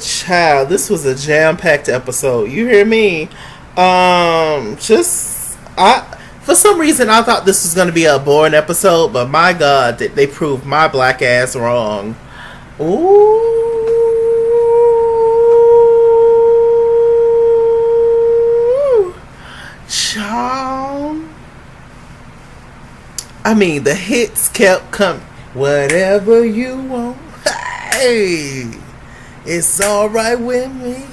child, this was a jam-packed episode. You hear me? For some reason I thought this was gonna be a boring episode, but my God, they proved my black ass wrong. Ooh, child. I mean, the hits kept coming. Whatever you want, hey, it's alright with me.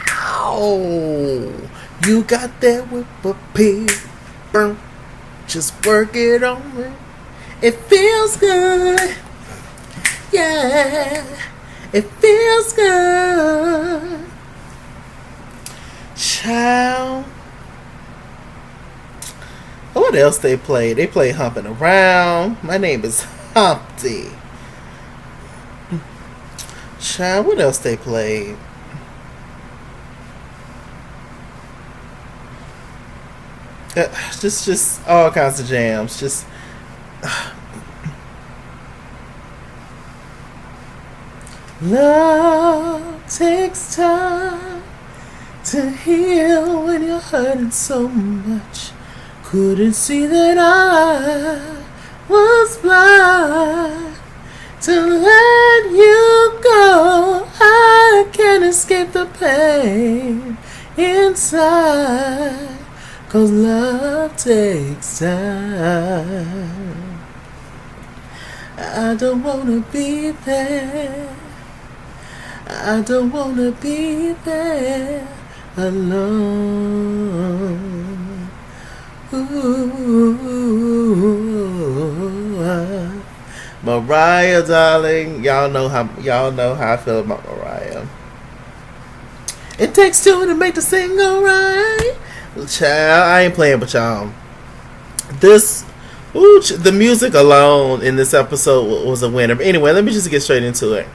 Ow. You got that whip appeal. Just work it on me. It feels good. Yeah, it feels good. Child. What else they played? They played Humping Around. My name is Humpty. Child, what else they played? Just all kinds of jams. Just love takes time to heal when you're hurting so much. Couldn't see that I was blind to let you go. I can't escape the pain inside. 'Cause love takes time. I don't wanna be there. I don't wanna be there alone. Ooh. Mariah, darling, y'all know how I feel about Mariah. It takes two to make the thing go right. Child, I ain't playing with y'all. The music alone in this episode was a winner. But anyway, let me just get straight into it.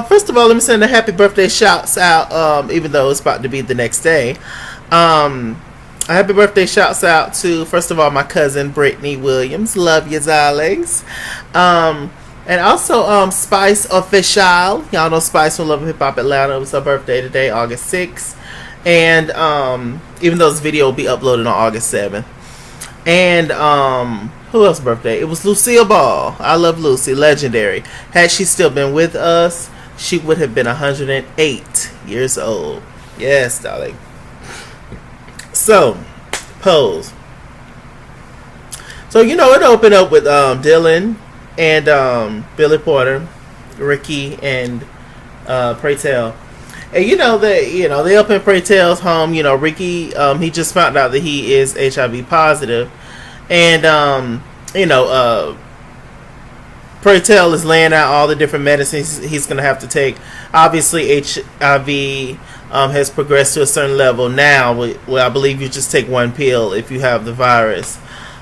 First of all, let me send a happy birthday shouts out, even though it's about to be the next day. A happy birthday shouts out to, first of all, my cousin Brittany Williams. Love you, darlings. And also Spice Official. Y'all know Spice from Love and Hip Hop Atlanta. It was her birthday today, August 6th. And even though this video will be uploaded on August 7th. And who else's birthday? It was Lucille Ball. I love Lucy. Legendary. Had she still been with us, she would have been 108 years old. Yes, darling. So, pose. So, it opened up with Dyllon and Billy Porter, Ricky, and Pray Tell. And they up in Pray Tell's home. Ricky, he just found out that he is HIV positive, and Pray Tell is laying out all the different medicines he's gonna have to take. Obviously, HIV has progressed to a certain level now. Where I believe you just take one pill if you have the virus.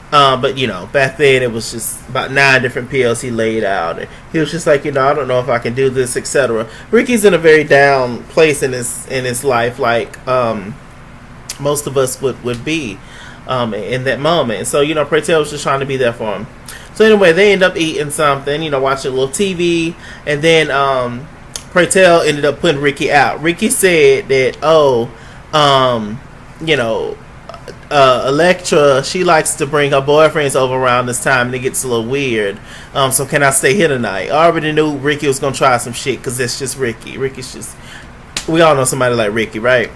But back then it was just about 9 different pills he laid out. And he was just like, I don't know if I can do this, etc. Ricky's in a very down place in his life, like most of us would be in that moment. And so Pray Tell was just trying to be there for him. So anyway, they end up eating something, watching a little TV, and then Pray Tell ended up putting Ricky out. Ricky said that Electra, she likes to bring her boyfriends over around this time and it gets a little weird. So can I stay here tonight? I already knew Ricky was going to try some shit because that's just Ricky. Ricky's just, we all know somebody like Ricky, right?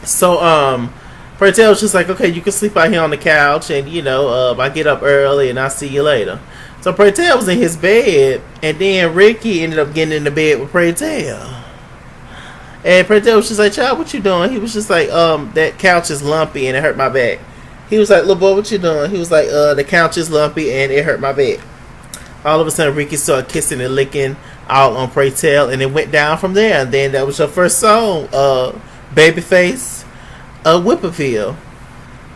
So, Pray Tell was just like, okay, you can sleep out here on the couch and, I get up early and I'll see you later. So Pray Tell was in his bed and then Ricky ended up getting in the bed with Pray Tell. And Pray Tell was just like, child, what you doing? He was just like, that couch is lumpy and it hurt my back. He was like, little boy, what you doing? He was like, the couch is lumpy and it hurt my back. All of a sudden, Ricky started kissing and licking out on Pray Tell, and it went down from there. And then that was her first song, BabyFace, Whipperfield.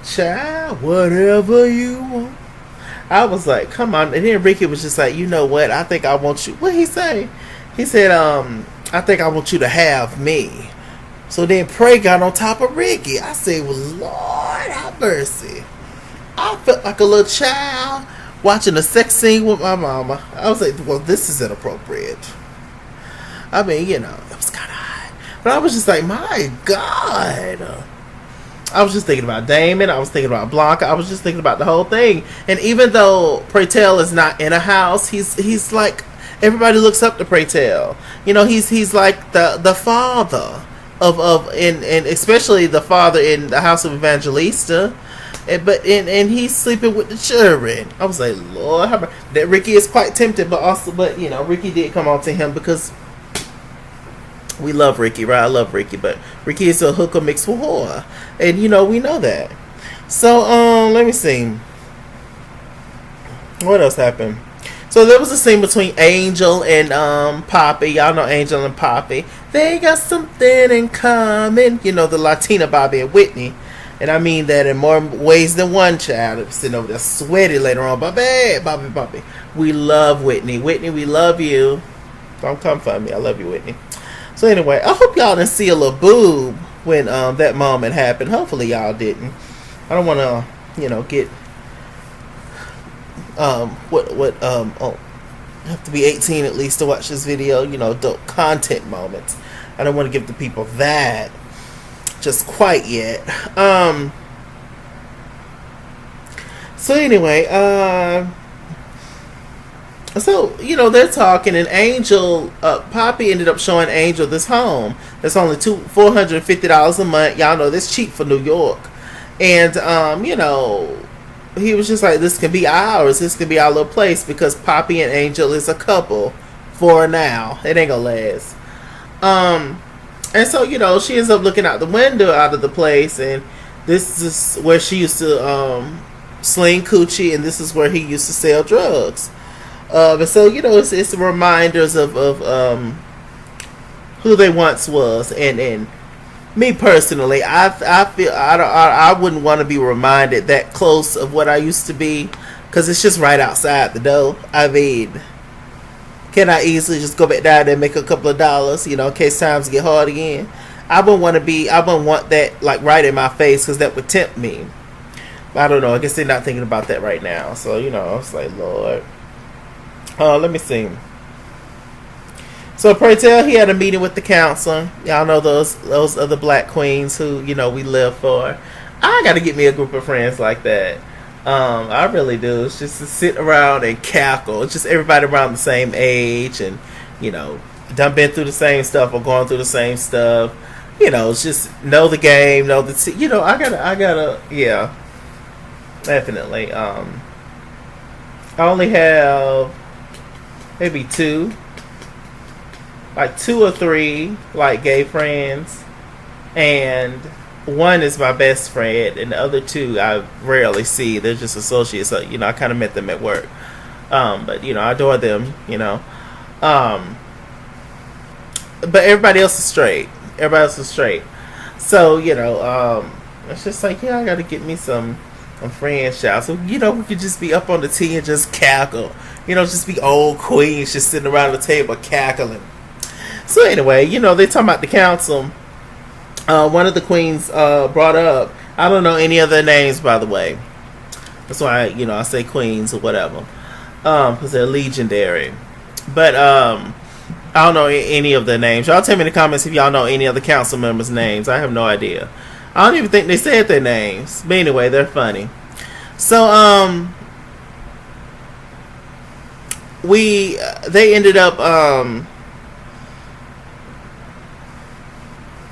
Child, whatever you want. I was like, come on. And then Ricky was just like, you know what? I think I want you. What he say? He said, I think I want you to have me. So then Pray got on top of Ricky. I said, well, Lord have mercy. I felt like a little child watching a sex scene with my mama. I was like, well, this is inappropriate. I mean, But I was just like, my God. I was just thinking about Damon. I was thinking about Blanca. I was just thinking about the whole thing. And even though Pray Tell is not in a house, he's like, everybody looks up to Pray Tell. You know, he's like the father of and especially the father in the house of Evangelista. And he's sleeping with the children. I was like, Lord, how about that? Ricky is quite tempted, but you know, Ricky did come on to him because we love Ricky, right? I love Ricky, but Ricky is a hooker mixed with whore, and you know we know that. So let me see, what else happened. So there was a scene between Angel and Papi. Y'all know Angel and Papi. They got something in common. You know, the Latina Bobby and Whitney. And I mean that in more ways than one, child. Sitting over there sweaty later on. Bobby. We love Whitney. Whitney, we love you. Don't come for me. I love you, Whitney. So anyway, I hope y'all didn't see a little boob when that moment happened. Hopefully y'all didn't. I don't want to, you know, get have to be 18 at least to watch this video. You know, adult content moments. I don't want to give the people that just quite yet. So anyway, so you know they're talking, and Angel, Papi ended up showing Angel this home. That's only $450 a month. Y'all know that's cheap for New York, and you know, he was just like, this can be ours. This can be our little place because Papi and Angel is a couple for now. It ain't gonna last. And so, you know, she ends up looking out the window out of the place, and this is where she used to sling coochie, and this is where he used to sell drugs. And so, you know, it's reminders of who they once was, and me personally, I feel I wouldn't want to be reminded that close of what I used to be, because it's just right outside the door. I mean, can I easily just go back down there and make a couple of dollars, you know, in case times get hard again? I wouldn't want that like right in my face, because that would tempt me. I don't know. I guess they're not thinking about that right now. So, you know, it's like, Lord. Let me see. So Pray Tell, he had a meeting with the council. Y'all know those other black queens who, you know, we live for. I got to get me a group of friends like that. I really do. It's just to sit around and cackle. It's just everybody around the same age, and you know, done been through the same stuff or going through the same stuff. You know, it's just know the game, know the you know. I gotta, yeah, definitely. I only have maybe two or three like gay friends, and one is my best friend, and the other two I rarely see. They're just associates. So, you know, I kind of met them at work. But, you know, I adore them, you know. But everybody else is straight. So, you know, it's just like, yeah, I got to get me some friends, child. So, you know, we could just be up on the tea and just cackle. You know, just be old queens just sitting around the table cackling. So, anyway, you know, they talking about the council. One of the queens brought up, I don't know any of their names, by the way. That's why, you know, I say queens or whatever, because they're legendary. But I don't know any of their names. Y'all tell me in the comments if y'all know any of the council members' names. I have no idea. I don't even think they said their names. But anyway, they're funny. So they ended up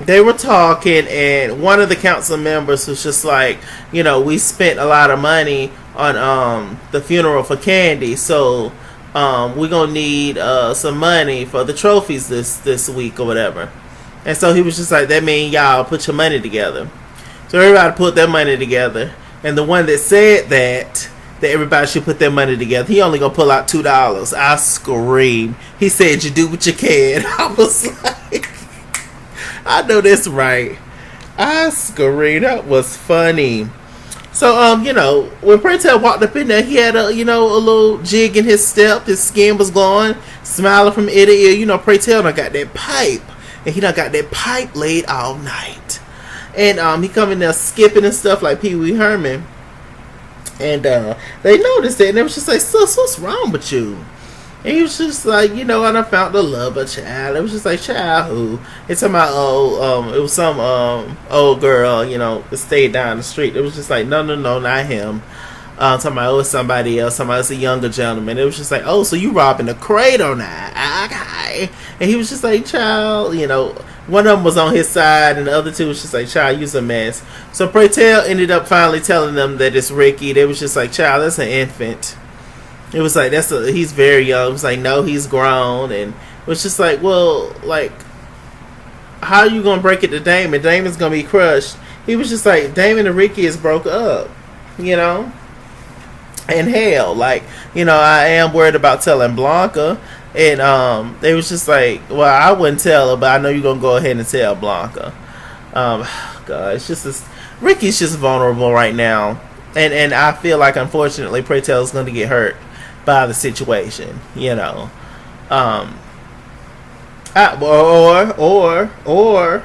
they were talking, and one of the council members was just like, you know, we spent a lot of money on the funeral for Candy, so we're gonna need some money for the trophies this week or whatever. And so he was just like, that mean y'all put your money together. So everybody put their money together, and the one that said that everybody should put their money together, he only gonna pull out $2. I screamed. He said, you do what you can. I was like, I know that's right. I screamed. That was funny. So, you know, when Pray Tell walked up in there, he had a little jig in his step. His skin was glowing, smiling from ear to ear. You know, Pray Tell done got that pipe, and he done got that pipe laid all night. And he come in there skipping and stuff like Pee Wee Herman. And they noticed it, and they was just like, sis, what's wrong with you? And he was just like, you know, and I found the love of child. It was just like, child who? It's talking about, it was some old girl, you know, that stayed down the street. It was just like, no, not him. Talking about, it's somebody else. Talking about, it's a younger gentleman. It was just like, oh, so you robbing the cradle now. Okay. And he was just like, child, you know, one of them was on his side and the other two was just like, child, you's a mess. So Pray Tell ended up finally telling them that it's Ricky. They was just like, child, that's an infant. It was like, he's very young. It was like, no, he's grown. And it was just like, well, like, how are you going to break it to Damon? Damon's going to be crushed. He was just like, Damon and Ricky is broke up, you know? And hell, like, you know, I am worried about telling Blanca. And they was just like, well, I wouldn't tell her, but I know you're going to go ahead and tell Blanca. God, it's just this, Ricky's just vulnerable right now. And I feel like, unfortunately, Pray Tell is going to get hurt by the situation, you know. Or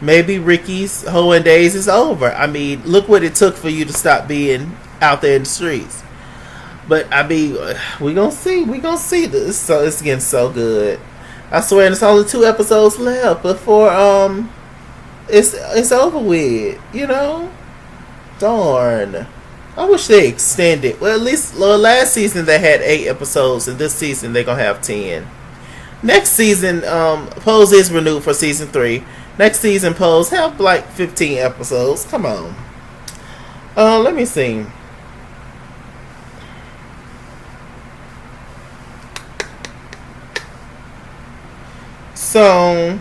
maybe Ricky's hoeing days is over. I mean, look what it took for you to stop being out there in the streets. But I mean, we gonna see this. So it's getting so good. I swear, there's only 2 episodes left before it's over with. You know, darn. I wish they extended. Well, at least last season they had 8 episodes, and this season they're gonna have 10. Next season, Pose is renewed for season 3. Next season, Pose have like 15 episodes. Come on. Let me see. So,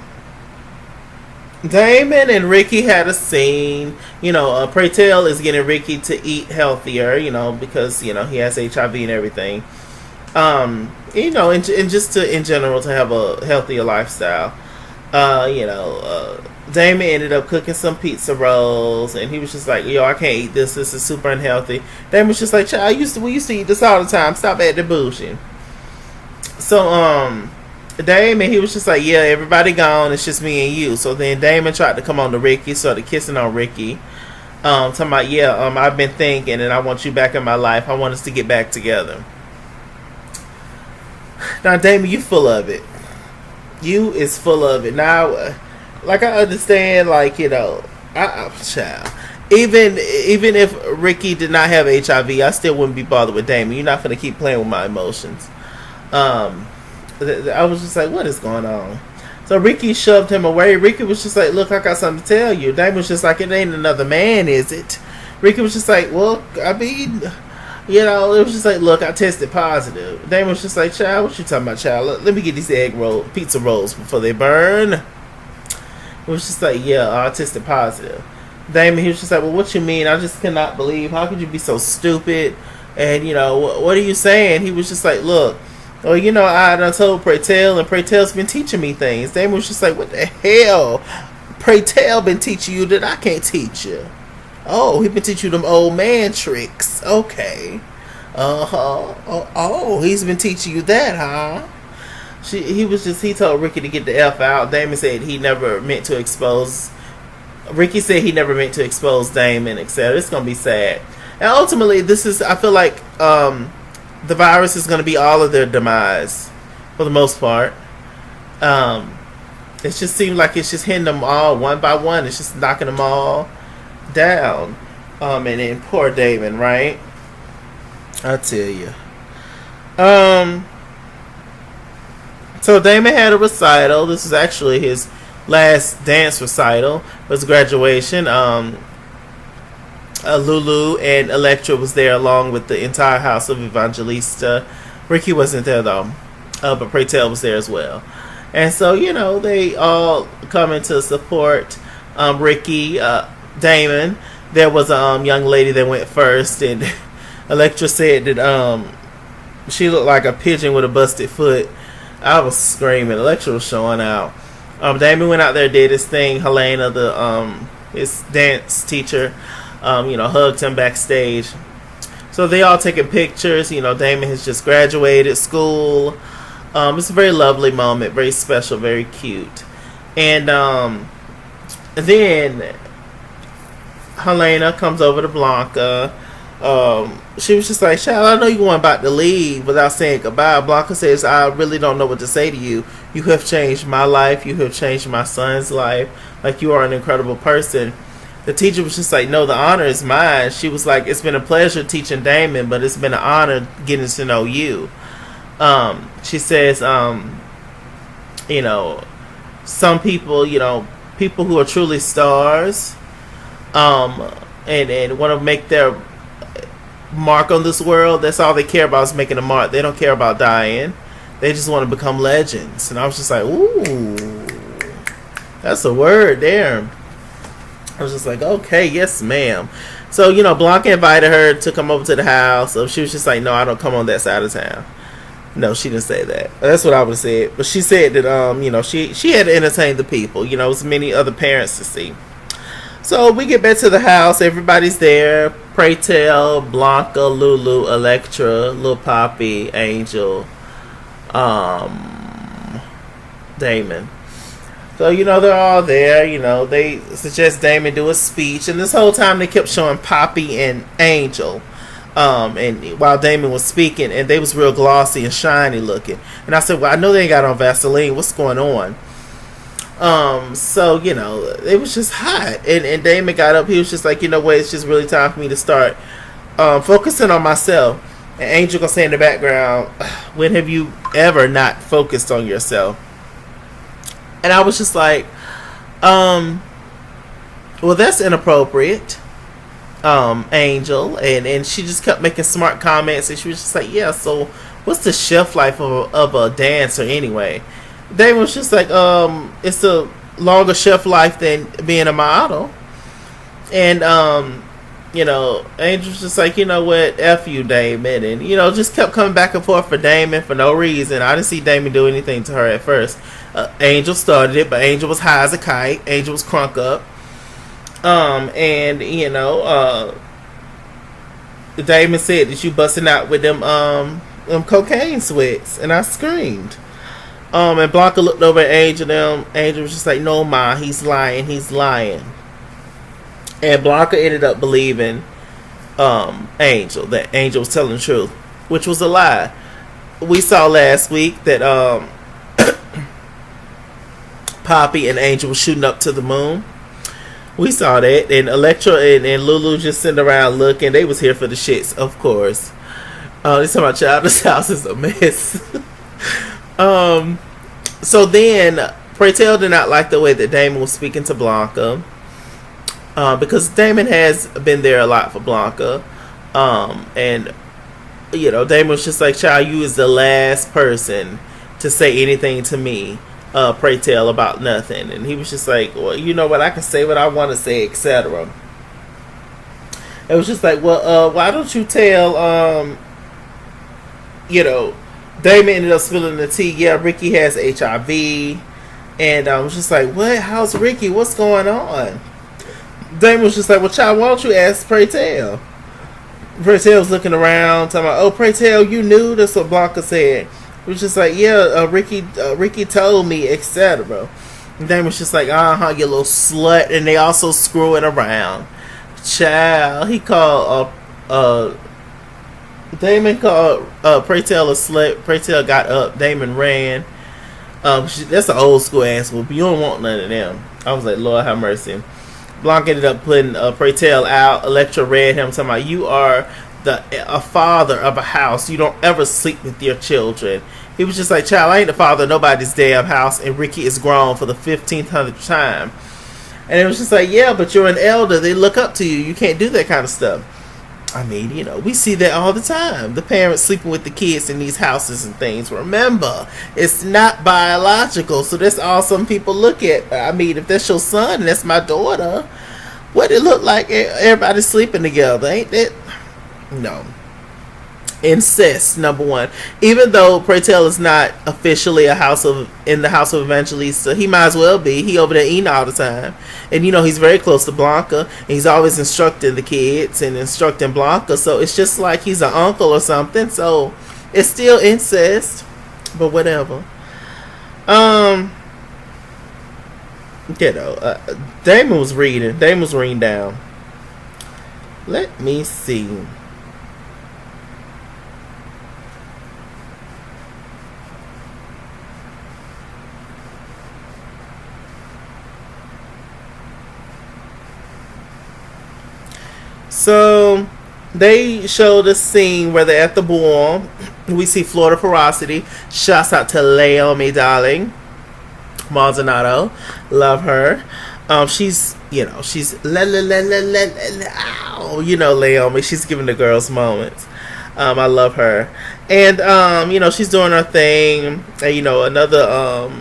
Damon and Ricky had a scene. You know, Pray Tell is getting Ricky to eat healthier, you know, because, you know, he has HIV and everything. You know, and just to, in general, to have a healthier lifestyle. You know, Damon ended up cooking some pizza rolls, and he was just like, yo, I can't eat this. This is super unhealthy. Damon was just like, child, we used to eat this all the time. Stop at the bullshit. So, Damon, he was just like, yeah, everybody gone, it's just me and you. So then Damon tried to come on to Ricky, started kissing on Ricky, talking about, yeah, I've been thinking and I want you back in my life, I want us to get back together. Now Damon, you full of it. You is full of it. Now, like, I understand, like, you know, child, even if Ricky did not have HIV, I still wouldn't be bothered with Damon. You're not going to keep playing with my emotions. I was just like, what is going on? So Ricky shoved him away. Ricky was just like, look, I got something to tell you. Damon was just like, it ain't another man, is it? Ricky was just like, well, I mean, you know, it was just like, look, I tested positive. Damon was just like, child, what you talking about, child? Let me get these pizza rolls before they burn. It was just like, yeah, I tested positive. Damon, he was just like, well, what you mean? I just cannot believe. How could you be so stupid? And, you know, what are you saying? He was just like, look, well, you know, I done told Pray Tell, and Pray Tell's been teaching me things. Damon was just like, what the hell? Pray Tell been teaching you that I can't teach you. Oh, he been teaching you them old man tricks. Okay. Oh, he's been teaching you that, huh? He told Ricky to get the F out. Damon said he never meant to expose. Ricky said he never meant to expose Damon, etc. It's going to be sad. And ultimately, I feel like, the virus is going to be all of their demise, for the most part. It just seems like it's just hitting them all one by one. It's just knocking them all down. And then poor Damon, right? I tell you. So Damon had a recital. This is actually his last dance recital. It was graduation. Lulu and Electra was there along with the entire house of Evangelista. Ricky wasn't there though, but Pray Tell was there as well. And so, you know, they all come in to support Ricky, Damon. There was a young lady that went first, and Electra said that she looked like a pigeon with a busted foot. I was screaming. Electra was showing out. Damon went out there, did his thing. Helena, his dance teacher, you know, hugged him backstage. So they all taking pictures. You know, Damon has just graduated school. It's a very lovely moment, very special, very cute. And then Helena comes over to Blanca. She was just like, child, I know you weren't about to leave without saying goodbye. Blanca says, I really don't know what to say to you. You have changed my life. You have changed my son's life. Like, you are an incredible person. The teacher was just like, no, the honor is mine. She was like, it's been a pleasure teaching Damon, but it's been an honor getting to know you. She says, you know, some people, you know, people who are truly stars, and want to make their mark on this world, that's all they care about is making a mark. They don't care about dying. They just want to become legends. And I was just like, ooh, that's a word there. I was just like, okay, yes, ma'am. So, you know, Blanca invited her to come over to the house. So she was just like, no, I don't come on that side of town. No, she didn't say that. That's what I would have said. But she said that, you know, she had to entertain the people. You know, there was many other parents to see. So we get back to the house. Everybody's there. Pray Tell, Blanca, Lulu, Electra, Lil Papi, Angel, Damon. So, you know, they're all there. You know, they suggest Damon do a speech. And this whole time they kept showing Papi and Angel. And while Damon was speaking, and they was real glossy and shiny looking. And I said, well, I know they ain't got on Vaseline. What's going on? So, you know, it was just hot. And Damon got up. He was just like, you know what? It's just really time for me to start focusing on myself. And Angel gonna say in the background, when have you ever not focused on yourself? And I was just like, well, that's inappropriate, Angel. And she just kept making smart comments. And she was just like, yeah, so what's the shelf life of a dancer anyway? Damon was just like, it's a longer shelf life than being a model. And, you know, Angel was just like, you know what, F you, Damon. And, you know, just kept coming back and forth for Damon for no reason. I didn't see Damon do anything to her at first. Angel started it, but Angel was high as a kite. Angel was crunk up. And, you know, Damon said that you busting out with them cocaine sweats. And I screamed. And Blanca looked over at Angel. Angel was just like, no, ma, he's lying. He's lying. And Blanca ended up believing Angel, that Angel was telling the truth, which was a lie. We saw last week that Papi and Angel were shooting up to the moon. We saw that. And Electra and Lulu just sitting around looking. They was here for the shits, of course. They talking about, child, this house is a mess. So then Pray Tell did not like the way that Damon was speaking to Blanca, because Damon has been there a lot for Blanca, and you know, Damon was just like, child, you is the last person to say anything to me, Pray Tell, about nothing. And he was just like, well, you know what, I can say what I want to say, etc. It was just like, well, why don't you tell, you know, Damon ended up spilling the tea. Yeah, Ricky has HIV. And I was just like, what? How's Ricky? What's going on? Damon was just like, well, child, why don't you ask Pray Tell? Pray Tell was looking around, talking about, oh, Pray Tell, you knew? That's what Blanca said. It was just like, yeah, Ricky told me, etc. And Damon was just like, uh-huh, you little slut. And they also screwing around. Child, he called, Damon called Pray Tell a slut. Pray Tell got up. Damon ran. That's an old school ass whoop. You don't want none of them. I was like, Lord have mercy. Blanca ended up putting Pray Tell out. Electra read him, talking about, you are a father of a house. You don't ever sleep with your children. He was just like, child, I ain't the father of nobody's damn house. And Ricky is grown for the 1500th time. And it was just like, yeah, but you're an elder. They look up to you. You can't do that kind of stuff. I mean, you know, we see that all the time. The parents sleeping with the kids in these houses and things. Remember, it's not biological. So that's all some people look at. I mean, if that's your son and that's my daughter, what it look like everybody sleeping together? Ain't that? No. Incest, number one. Even though Pray Tell is not officially in the house of Evangelista, he might as well be. He over there eating all the time. And you know, he's very close to Blanca. And he's always instructing the kids and instructing Blanca. So it's just like he's an uncle or something. So it's still incest. But whatever. You know, Damon was reading. Damon was reading down. Let me see. So they showed a scene where they're at the ball. We see Florida Ferocity. Shouts out to Leiomy, darling. Maldonado, love her. She's la la la la la la. Ow. Leiomy. She's giving the girls moments. I love her, and she's doing her thing. And, another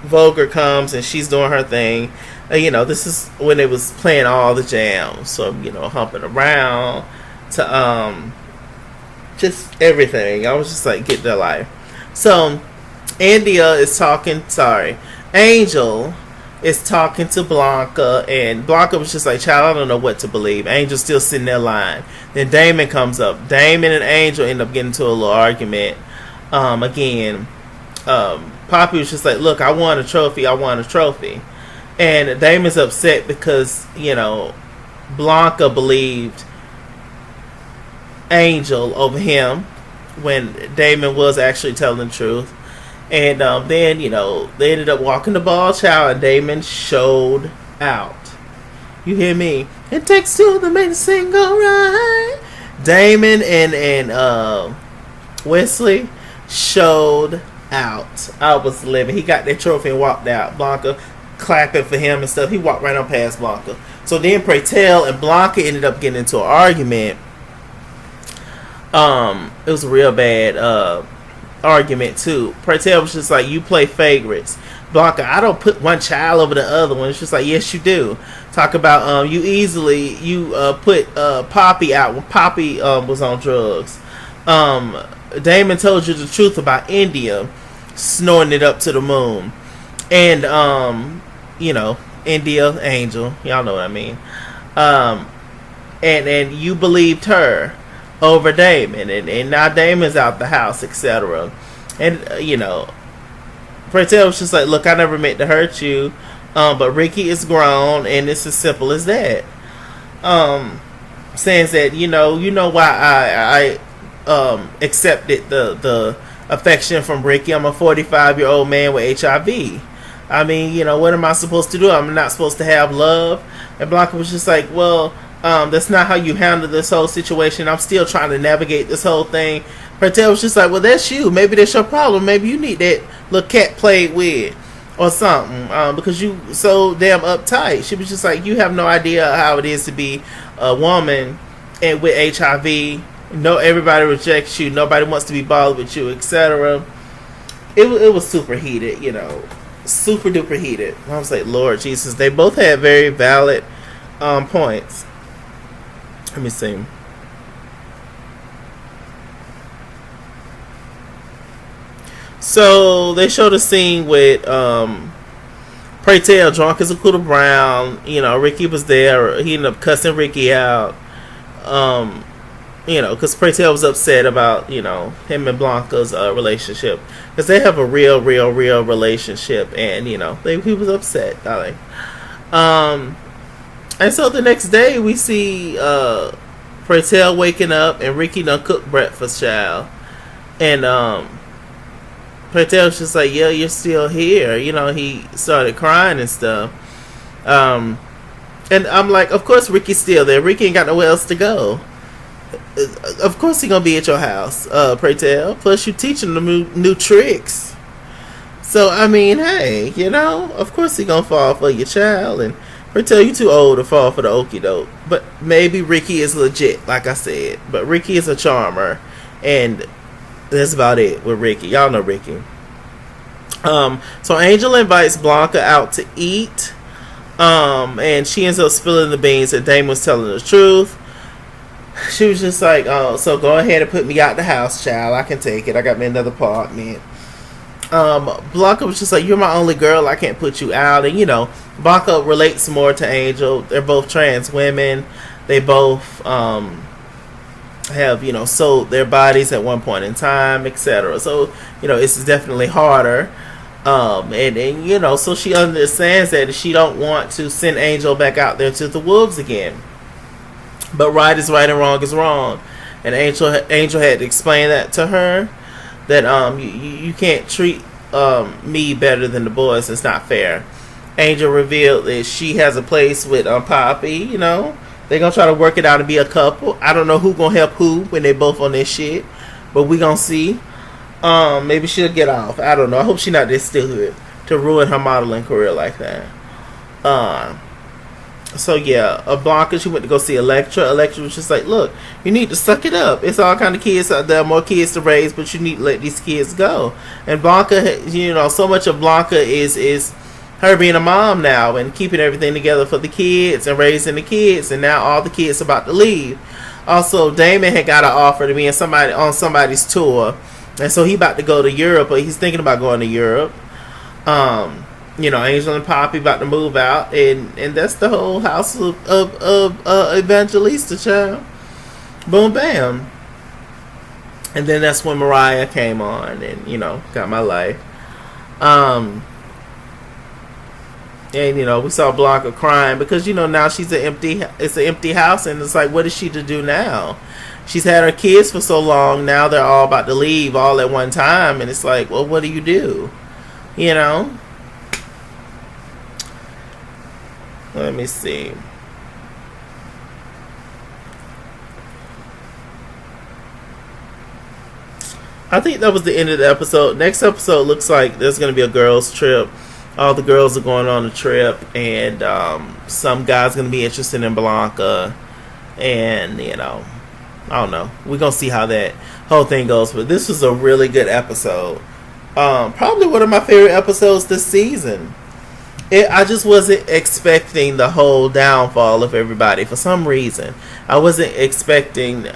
Vulgar comes and she's doing her thing. This is when it was playing all the jams. So humping around to just everything. I was just like, get their life. So Angel is talking to Blanca, and Blanca was just like, child, I don't know what to believe. Angel's still sitting there lying. Then Damon comes up. Damon and Angel end up getting into a little argument. Again, Papi was just like, look, I won a trophy. And Damon's upset because, Blanca believed Angel over him when Damon was actually telling the truth. And then, they ended up walking the ball, child, and Damon showed out. You hear me? It takes two to make the single right. Damon and Wesley showed out. I was living. He got that trophy and walked out. Blanca clapping for him and stuff. He walked right on past Blanca. So then Pratel and Blanca ended up getting into an argument. It was a real bad argument too. Pratel was just like, you play favorites. Blanca, I don't put one child over the other one. It's just like, yes you do. Talk about you put Papi out when Papi was on drugs. Damon told you the truth about India snorting it up to the moon. And India Angel, y'all know what I mean. And you believed her over Damon, and now Damon's out the house, etc. And Pratel was just like, look, I never meant to hurt you, but Ricky is grown, and it's as simple as that. Saying that you know why I accepted the affection from Ricky. I'm a 45-year-old man with HIV. I mean, what am I supposed to do? I'm not supposed to have love. And Blanca was just like, well, that's not how you handle this whole situation. I'm still trying to navigate this whole thing. Pratel was just like, well, that's you. Maybe that's your problem. Maybe you need that little cat played with or something, because you so damn uptight. She was just like, you have no idea how it is to be a woman and with HIV. Everybody rejects you. Nobody wants to be bothered with you, etc. It was super heated, super duper heated. I was like, Lord Jesus, they both had very valid points. Let me see. So they showed a scene with Pratel drunk as a Cooter Brown. Ricky was there. He ended up cussing Ricky out. Because Pratel was upset about, him and Blanca's relationship. Because they have a real relationship. And, he was upset, darling. And so the next day, we see Pratel waking up, and Ricky done cooked breakfast, child. And Pratel's just like, yeah, you're still here. He started crying and stuff. And I'm like, of course Ricky's still there. Ricky ain't got nowhere else to go. Of course he gonna be at your house, Pratel. Plus you teaching them new tricks. So I mean, hey, of course he gonna fall for your child. And Pratel, you too old to fall for the okie doke. But maybe Ricky is legit, like I said. But Ricky is a charmer, and that's about it with Ricky. Y'all know Ricky. So Angel invites Blanca out to eat, and she ends up spilling the beans that Damon was telling the truth. She was just like, oh, so go ahead and put me out the house, child. I can take it. I got me another apartment. Blanca was just like, you're my only girl. I can't put you out. And, Blanca relates more to Angel. They're both trans women. They both have, sold their bodies at one point in time, etc. So, it's definitely harder. And so she understands that she don't want to send Angel back out there to the wolves again. But right is right and wrong is wrong. And Angel had to explain that to her, that you can't treat me better than the boys. It's not fair. Angel revealed that she has a place with Papi, They're gonna try to work it out and be a couple. I don't know who gonna help who when they both on this shit, but we gonna see. Maybe she'll get off. I don't know. I hope she not this stupid to ruin her modeling career like that. So yeah, Blanca, she went to go see Electra. Electra was just like, look, you need to suck it up. It's all kind of kids out there, more kids to raise, but you need to let these kids go. And Blanca, you know, so much of Blanca is her being a mom now and keeping everything together for the kids and raising the kids. And now all the kids about to leave. Also, Damon had got an offer to be on somebody's tour, and so he about to go to Europe, or he's thinking about going to Europe. You know, Angel and Papi about to move out, and that's the whole house of Evangelista, child. Boom, bam. And then that's when Mariah came on, and you know, got my life. And you know, we saw Blanca crying because you know now it's an empty house, and it's like, what is she to do now? She's had her kids for so long. Now they're all about to leave all at one time, and it's like, well, what do? You know. Let me see. I think that was the end of the episode. Next episode looks like there's going to be a girls' trip. All the girls are going on a trip, and some guy's going to be interested in Blanca. And, you know, I don't know. We're going to see how that whole thing goes. But this was a really good episode. Probably one of my favorite episodes this season. I just wasn't expecting the whole downfall of everybody. For some reason, I wasn't expecting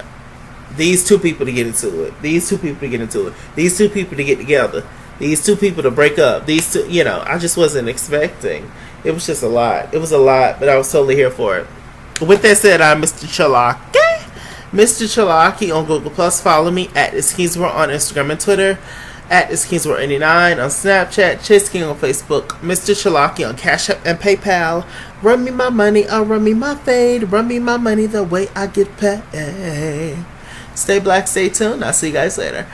these two people to get into it. These two people to get into it. These two people to get together. These two people to break up. These two, you know, I just wasn't expecting. It was just a lot. It was a lot, but I was totally here for it. With that said, I'm Mr. Chalaki. Mr. Chalaki on Google+. Follow me at Skinsworld on Instagram and Twitter. At Skinsworld89 on Snapchat, Chase King on Facebook, Mr. Chalaki on Cash App and PayPal. Run me my money, I'll run me my fade. Run me my money the way I get paid. Stay black, stay tuned. I'll see you guys later.